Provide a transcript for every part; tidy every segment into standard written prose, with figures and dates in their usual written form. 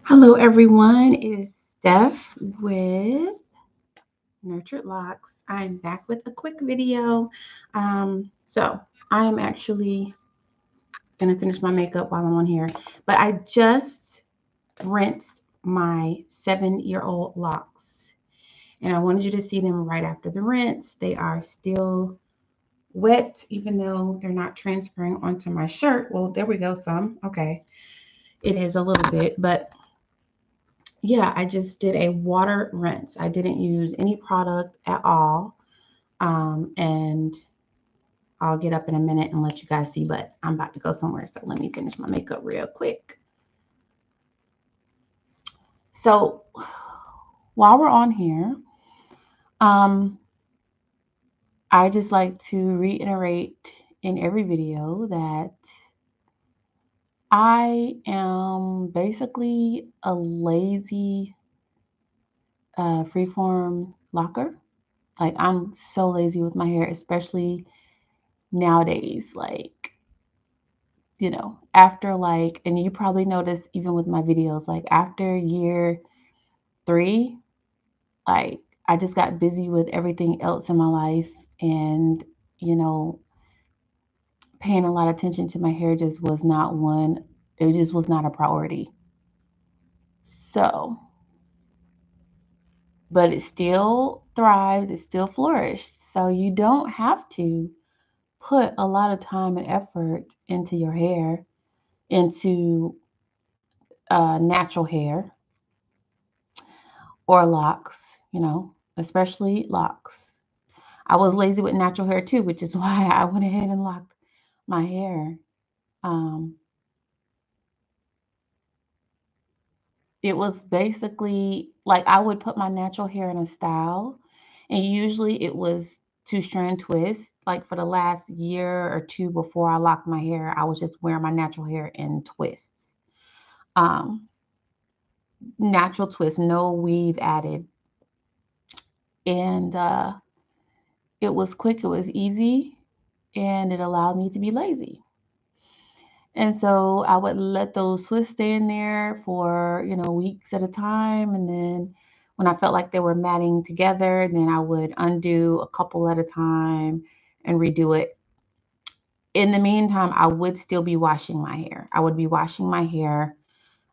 Hello, everyone. It is Steph with Nurtured Locks. I'm back with a quick video. So I am actually gonna finish my makeup while I'm on here, but I just rinsed my 7-year-old locks, and I wanted you to see them right after the rinse. They are still wet, even though they're not transferring onto my shirt. Well, there we go. Some okay. It is a little bit, but yeah, I just did a water rinse. I didn't use any product at all. And I'll get up in a minute and let you guys see, but I'm about to go somewhere. So let me finish my makeup real quick. So while we're on here, um, I just like to reiterate in every video that I am basically a lazy freeform locker. Like I'm so lazy with my hair, especially nowadays. Like, after and you probably noticed even with my videos, like after year 3, like I just got busy with everything else in my life and, you know, paying a lot of attention to my hair just was not one, it just was not a priority. So, but it still thrived, it still flourished. So you don't have to put a lot of time and effort into your hair, into natural hair or locks, you know, especially locks. I was lazy with natural hair too, which is why I went ahead and locked my hair. Um, it was basically like I would put my natural hair in a style, and usually it was two strand twist. Like for the last year or two before I locked my hair, I was just wearing my natural hair in twists. Um, Natural twist, no weave added. And it was quick, it was easy, and it allowed me to be lazy. And so I would let those twists stay in there for, weeks at a time. And then when I felt like they were matting together, then I would undo a couple at a time and redo it. In the meantime, I would still be washing my hair. I would be washing my hair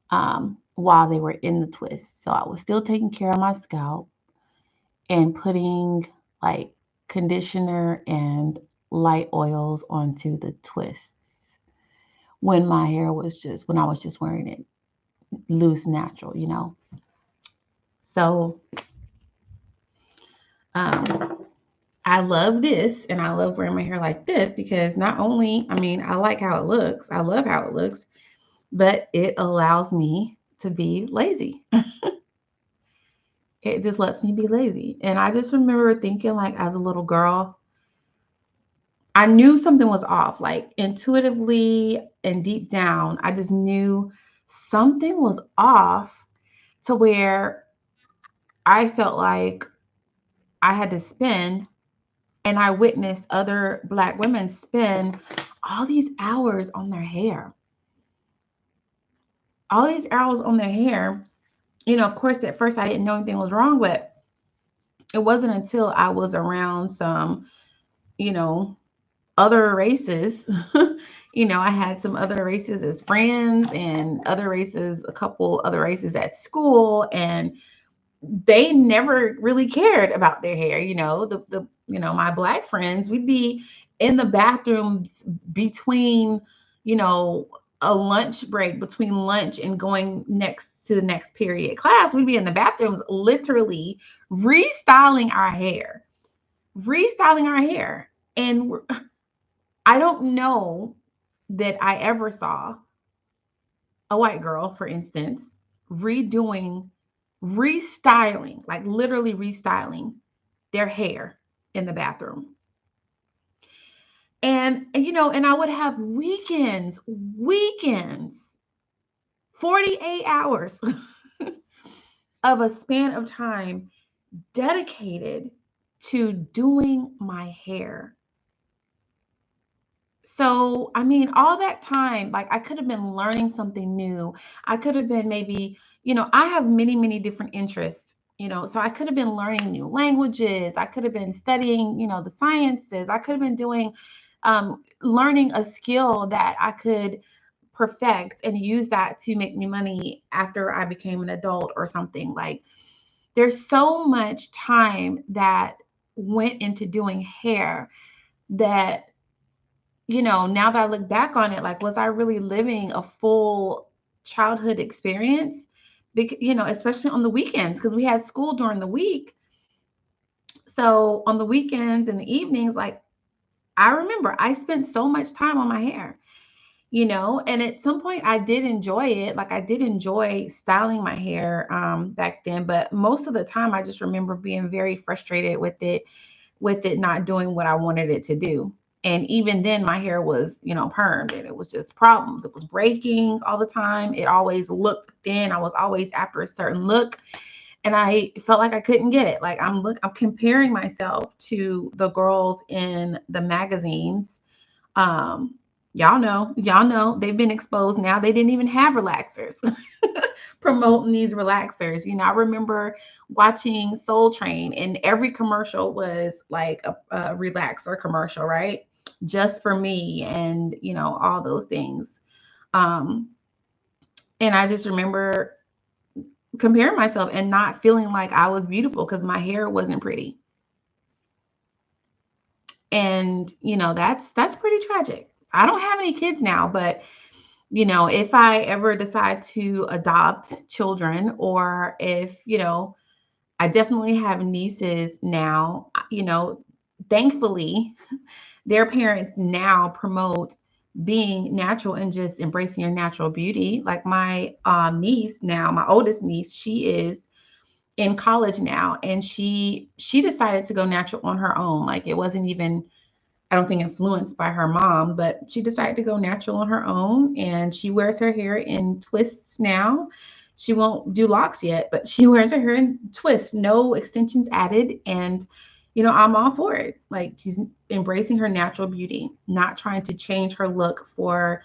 while they were in the twist. So I was still taking care of my scalp and putting like conditioner and light oils onto the twists when I was just wearing it loose natural. So um I love this, and I love wearing my hair like this because not only, I mean, I like how it looks, I love how it looks, but it allows me to be lazy. It just lets me be lazy. And I just remember thinking, like, as a little girl, I knew something was off, like intuitively and deep down, I just knew something was off to where I felt like I had to spend, and I witnessed other Black women spend all these hours on their hair, all these hours on their hair. Of course, at first I didn't know anything was wrong, but it wasn't until I was around some, you know, other races. I had some other races as friends and other races, a couple other races at school, and they never really cared about their hair. My Black friends, we'd be in the bathrooms between, you know, a lunch break, between lunch and going next to the next period class. We'd be in the bathrooms literally restyling our hair, restyling our hair. And I don't know that I ever saw a white girl, for instance, redoing, restyling, like literally restyling their hair in the bathroom. And I would have weekends, 48 hours of a span of time dedicated to doing my hair So, I mean, all that time, like I could have been learning something new. I could have been maybe, I have many, many different interests, so I could have been learning new languages. I could have been studying, the sciences. I could have been doing, learning a skill that I could perfect and use that to make me money after I became an adult or something. Like, there's so much time that went into doing hair that, now that I look back on it, like, was I really living a full childhood experience? Especially on the weekends, because we had school during the week. So on the weekends and the evenings, like, I remember I spent so much time on my hair, and at some point I did enjoy it. Like, I did enjoy styling my hair back then, but most of the time I just remember being very frustrated with it not doing what I wanted it to do. And even then, my hair was, permed, and it was just problems. It was breaking all the time. It always looked thin. I was always after a certain look, and I felt like I couldn't get it. Like, I'm comparing myself to the girls in the magazines. Um, y'all know they've been exposed now. They didn't even have relaxers. Promoting these relaxers. I remember watching Soul Train, and every commercial was like a relaxer commercial, right? Just for me, and all those things. Um, and I just remember comparing myself and not feeling like I was beautiful because my hair wasn't pretty. And that's pretty tragic. I don't have any kids now, but if I ever decide to adopt children, or if, I definitely have nieces now, thankfully, their parents now promote being natural and just embracing your natural beauty. Like, my niece now, my oldest niece, she is in college now, and she decided to go natural on her own. Like, it wasn't even, I don't think, influenced by her mom, but she decided to go natural on her own, and she wears her hair in twists now. She won't do locks yet, but she wears her hair in twists, no extensions added. And, I'm all for it. Like, she's embracing her natural beauty, not trying to change her look for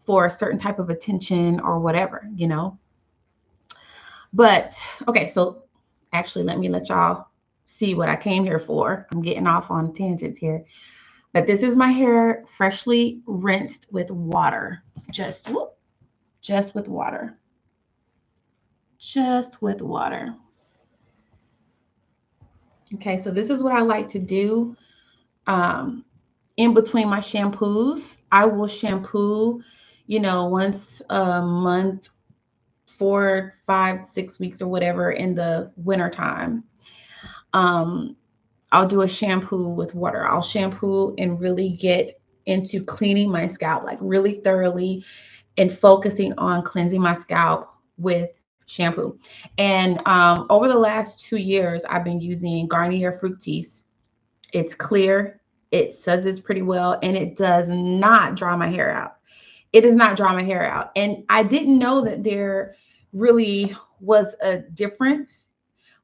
a certain type of attention or whatever. But okay, so actually, let y'all see what I came here for. I'm getting off on tangents here. But this is my hair freshly rinsed with water. Just with water. Just with water. Okay, so this is what I like to do. In between my shampoos, I will shampoo, once a month, 4, 5, 6 weeks or whatever in the winter time. Um, I'll do a shampoo with water. I'll shampoo and really get into cleaning my scalp, like really thoroughly, and focusing on cleansing my scalp with shampoo. And over the last 2 years, I've been using Garnier Fructis. It's clear, it suds pretty well, and it does not dry my hair out. It does not dry my hair out. And I didn't know that there really was a difference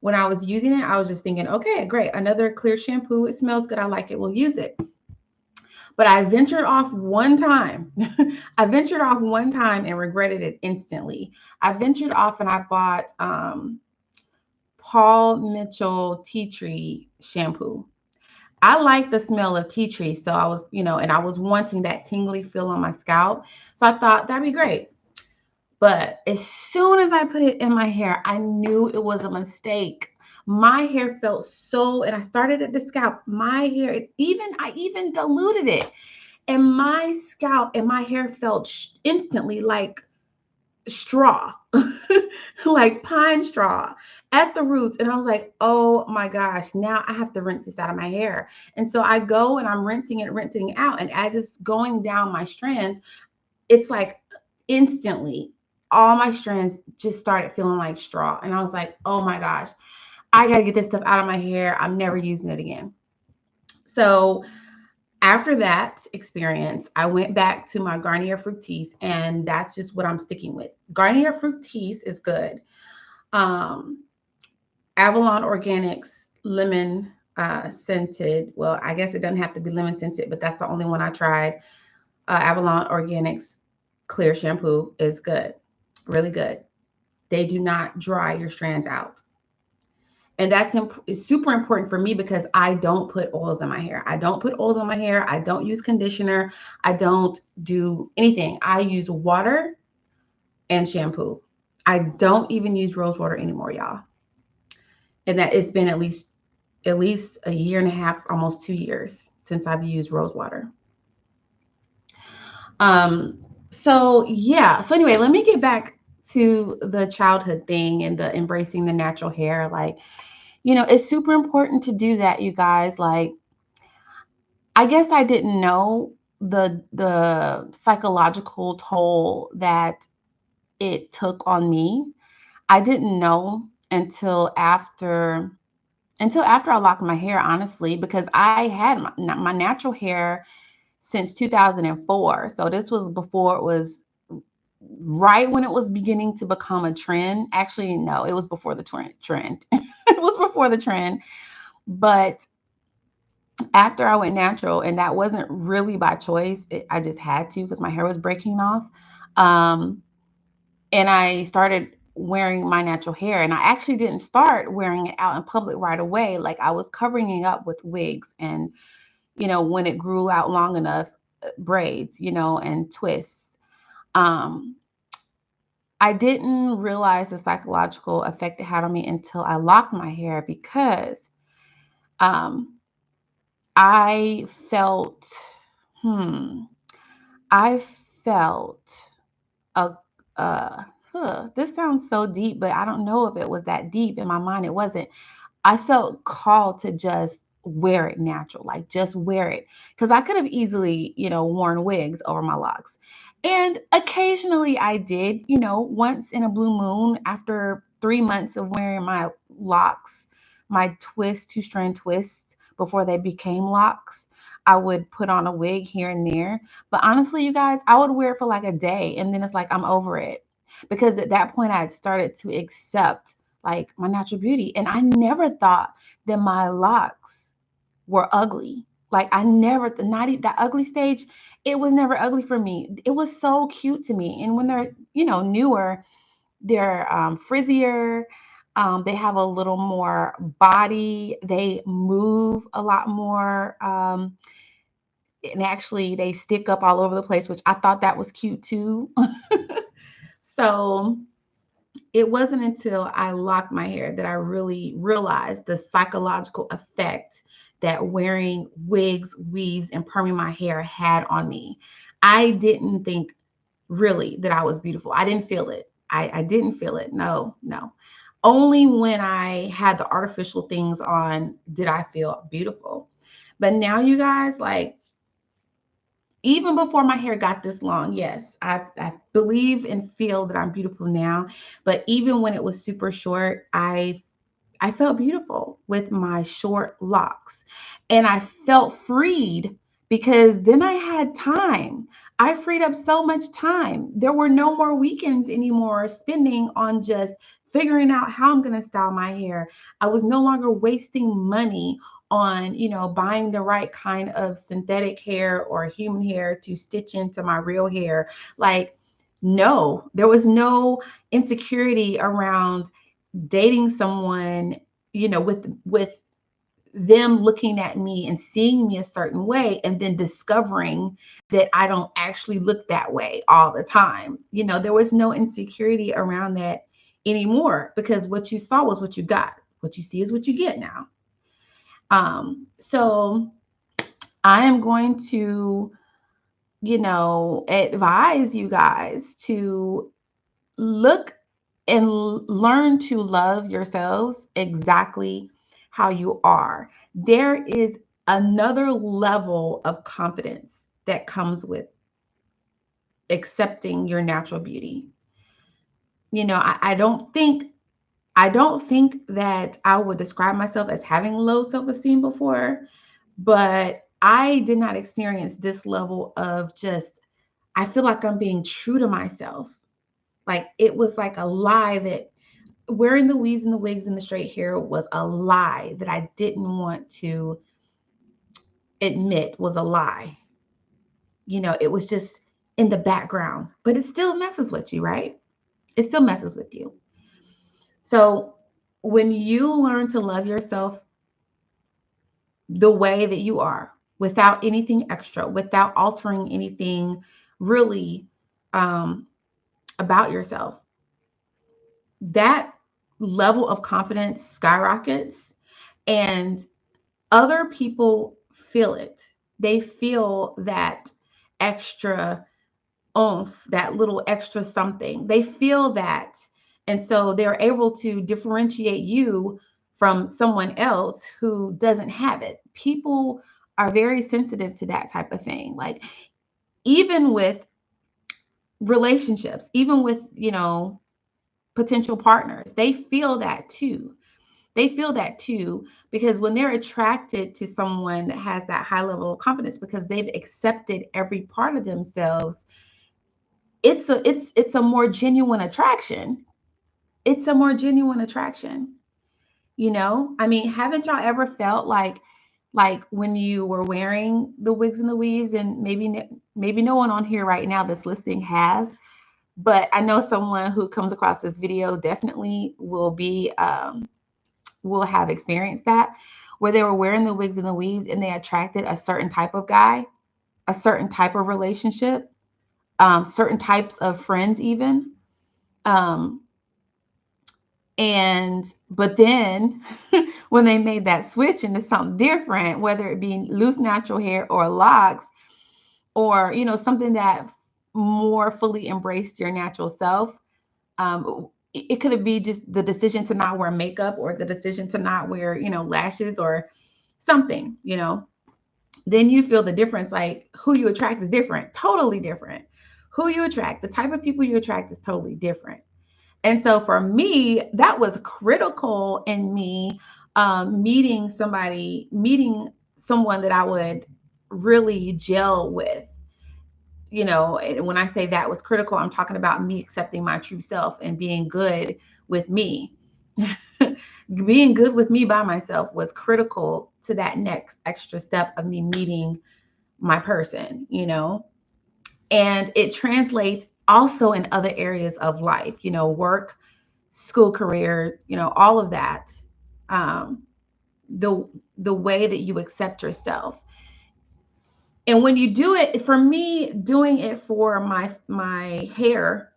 when I was using it. I was just thinking, okay, great, another clear shampoo. It smells good. I like it. We'll use it. But I ventured off one time. I ventured off one time and regretted it instantly. I ventured off and I bought Paul Mitchell tea tree shampoo. I like the smell of tea tree. So I was, and I was wanting that tingly feel on my scalp. So I thought that'd be great. But as soon as I put it in my hair, I knew it was a mistake. My hair felt so, and I started at the scalp. My hair, I even diluted it. And my scalp and my hair felt instantly like straw, like pine straw at the roots. And I was like, oh my gosh, now I have to rinse this out of my hair. And so I go and I'm rinsing it out. And as it's going down my strands, it's like instantly all my strands just started feeling like straw. And I was like, oh my gosh, I got to get this stuff out of my hair. I'm never using it again. So after that experience, I went back to my Garnier Fructis, and that's just what I'm sticking with. Garnier Fructis is good. Um, Avalon Organics lemon scented. Well, I guess it doesn't have to be lemon scented, but that's the only one I tried. Avalon Organics clear shampoo is good, really good. They do not dry your strands out. And that's is super important for me because I don't put oils in my hair. I don't put oils on my hair. I don't use conditioner. I don't do anything. I use water and shampoo. I don't even use rose water anymore, y'all. And that it's been at least a year and a half, almost 2 years since I've used rose water. Um, so yeah. So anyway, let me get back to the childhood thing and the embracing the natural hair. Like, it's super important to do that, you guys. Like, I guess I didn't know the psychological toll that it took on me. I didn't know until after I locked my hair, honestly, because I had my natural hair since 2004. So this was before it was right when it was beginning to become a trend. Actually, no, it was before the trend. It was before the trend. But after I went natural, and that wasn't really by choice, I just had to because my hair was breaking off. Um, and I started wearing my natural hair, and I actually didn't start wearing it out in public right away. Like, I was covering it up with wigs, and when it grew out long enough, braids, and twists. Um, I didn't realize the psychological effect it had on me until I locked my hair because um, I felt, hmm, I felt a, this sounds so deep, but I don't know if it was that deep. In my mind, it wasn't. I felt called to just wear it natural, like just wear it. Because I could have easily, worn wigs over my locks. And occasionally I did, once in a blue moon after 3 months of wearing my locks, my two-strand twists before they became locks. I would put on a wig here and there. But honestly, you guys, I would wear it for like a day and then it's like I'm over it. Because at that point I had started to accept like my natural beauty. And I never thought that my locks were ugly. Like I never, that ugly stage, it was never ugly for me. It was so cute to me. And when they're, newer, they're frizzier. They have a little more body. They move a lot more. And actually, they stick up all over the place, which I thought that was cute too. So it wasn't until I locked my hair that I really realized the psychological effect that wearing wigs, weaves, and perming my hair had on me. I didn't think really that I was beautiful. I didn't feel it. I didn't feel it. No, no. Only when I had the artificial things on did I feel beautiful. But now, you guys, like, even before my hair got this long, yes, I believe and feel that I'm beautiful now. But even when it was super short, I felt beautiful with my short locks. And I felt freed because then I had time. I freed up so much time. There were no more weekends anymore spending on just figuring out how I'm going to style my hair. I was no longer wasting money on, buying the right kind of synthetic hair or human hair to stitch into my real hair. Like, no, there was no insecurity around dating someone, with them looking at me and seeing me a certain way and then discovering that I don't actually look that way all the time. There was no insecurity around that anymore because what you saw was what you got. What you see is what you get now. So I am going to, advise you guys to look and learn to love yourselves exactly how you are. There is another level of confidence that comes with accepting your natural beauty. I don't think that I would describe myself as having low self-esteem before, but I did not experience this level of just, I feel like I'm being true to myself. Like it was like a lie that wearing the weaves and the wigs and the straight hair was a lie that I didn't want to admit was a lie. it was just in the background, but it still messes with you, right? It still messes with you. So when you learn to love yourself the way that you are, without anything extra, without altering anything really um, about yourself, that level of confidence skyrockets, and other people feel it. They feel that extra oomph, that little extra something. They feel that. And so they're able to differentiate you from someone else who doesn't have it. People are very sensitive to that type of thing. Like, even with relationships, even with, potential partners, they feel that too. They feel that too, because when they're attracted to someone that has that high level of confidence, because they've accepted every part of themselves, it's a more genuine attraction. It's a more genuine attraction. I mean, haven't y'all ever felt like when you were wearing the wigs and the weaves, and maybe no one on here right now that's listening has, but I know someone who comes across this video definitely will have experienced that, where they were wearing the wigs and the weaves and they attracted a certain type of guy, a certain type of relationship, certain types of friends even. Um, but then when they made that switch into something different, whether it be loose natural hair or locks, or something that more fully embraced your natural self, it could be just the decision to not wear makeup, or the decision to not wear lashes or something, then you feel the difference. Like, who you attract is different, totally different. Who you attract, the type of people you attract, is totally different. And so for me, that was critical in me, meeting someone that I would really gel with. And when I say that was critical, I'm talking about me accepting my true self and being good with me. Being good with me by myself was critical to that next extra step of me meeting my person. And it translates also in other areas of life, work, school, career, all of that. Um, the the way that you accept yourself. And when you do it, for me, doing it for my hair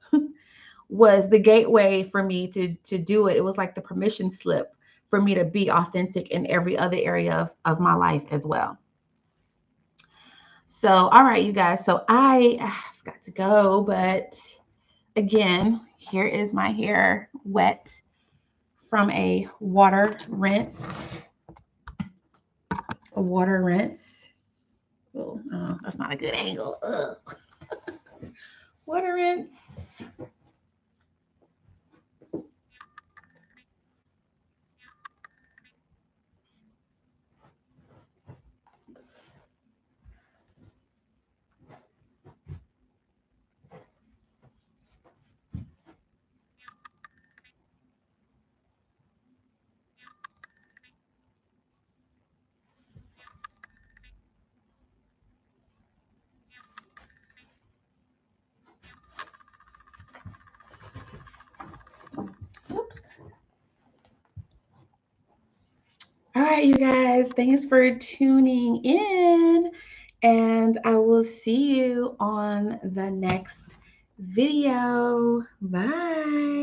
was the gateway for me to do it. It was like the permission slip for me to be authentic in every other area of my life as well. So, all right, you guys. So I've got to go, but again, here is my hair wet from a water rinse. A water rinse. Oh, that's not a good angle. Ugh. Water rinse. Oops. All right, you guys. Thanks for tuning in. And I will see you on the next video. Bye.